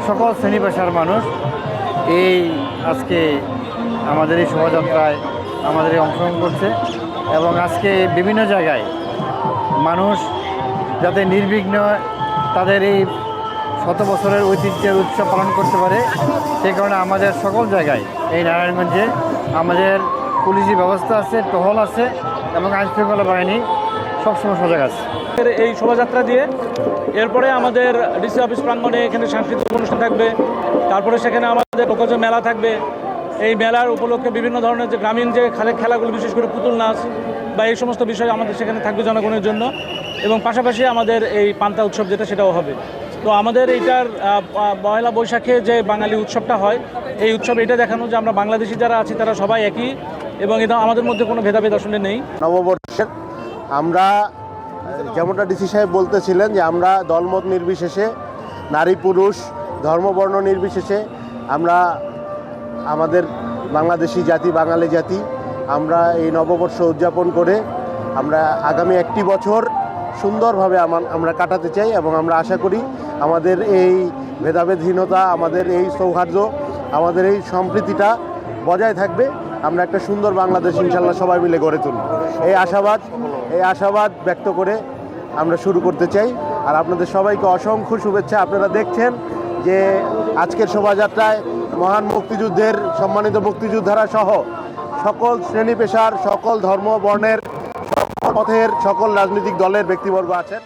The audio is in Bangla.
সকল শ্রেণী পেশার মানুষ এই আজকে আমাদের এই শোভাযাত্রায় আমাদের এই অংশগ্রহণ করছে এবং আজকে বিভিন্ন জায়গায় মানুষ যাতে নির্বিঘ্ন তাদের এই শত বছরের ঐতিহ্যের উৎসব পালন করতে পারে সেই কারণে আমাদের সকল জায়গায় এই নারায়ণগঞ্জে আমাদের পুলিশি ব্যবস্থা আছে, টহল আছে এবং আইনশৃঙ্খলা বাহিনী সবসময় সজাগ আছে। এই শোভাযাত্রা দিয়ে এরপরে আমাদের ডিসি অফিস প্রাঙ্গণে এখানে সাংস্কৃতিক অনুষ্ঠান থাকবে, তারপরে সেখানে আমাদের লোকজ মেলা থাকবে। এই মেলার উপলক্ষে বিভিন্ন ধরনের যে গ্রামীণ যে খেলাগুলো, বিশেষ করে পুতুল নাচ বা এই সমস্ত বিষয় আমাদের সেখানে থাকবে জনগণের জন্য, এবং পাশাপাশি আমাদের এই পান্তা উৎসব যেটা সেটাও হবে। তো আমাদের এইটার পয়লা বৈশাখে যে বাঙালি উৎসবটা হয়, এই উৎসব এটা দেখানো যে আমরা বাংলাদেশি যারা আছি তারা সবাই একই এবং এটা আমাদের মধ্যে কোনো ভেদাভেদ আসলে নেই। নববর্ষের আমরা যেমনটা ডিসি সাহেব বলতেছিলেন যে আমরা দলমত নির্বিশেষে, নারী পুরুষ ধর্মবর্ণ নির্বিশেষে আমরা আমাদের বাংলাদেশি জাতি, বাঙালি জাতি আমরা এই নববর্ষ উদযাপন করে আমরা আগামী একটি বছর সুন্দরভাবে আমরা কাটাতে চাই এবং আমরা আশা করি আমাদের এই ভেদাভেদহীনতা, আমাদের এই সৌহার্দ্য, আমাদের এই সম্প্রীতিটা বজায় থাকবে। আমরা একটা সুন্দর বাংলাদেশ ইনশাল্লাহ সবাই মিলে গড়ে তুলব, এই আশাবাদ ব্যক্ত করে আমরা শুরু করতে চাই। আর আপনাদের সবাইকে অসংখ্য শুভেচ্ছা। আপনারা দেখছেন যে আজকের শোভাযাত্রায় মহান মুক্তিযুদ্ধের সম্মানিত মুক্তিযোদ্ধারা সহ সকল শ্রেণী পেশার, সকল ধর্ম বর্ণের, সকল পথের, সকল রাজনৈতিক দলের ব্যক্তিবর্গ আছেন।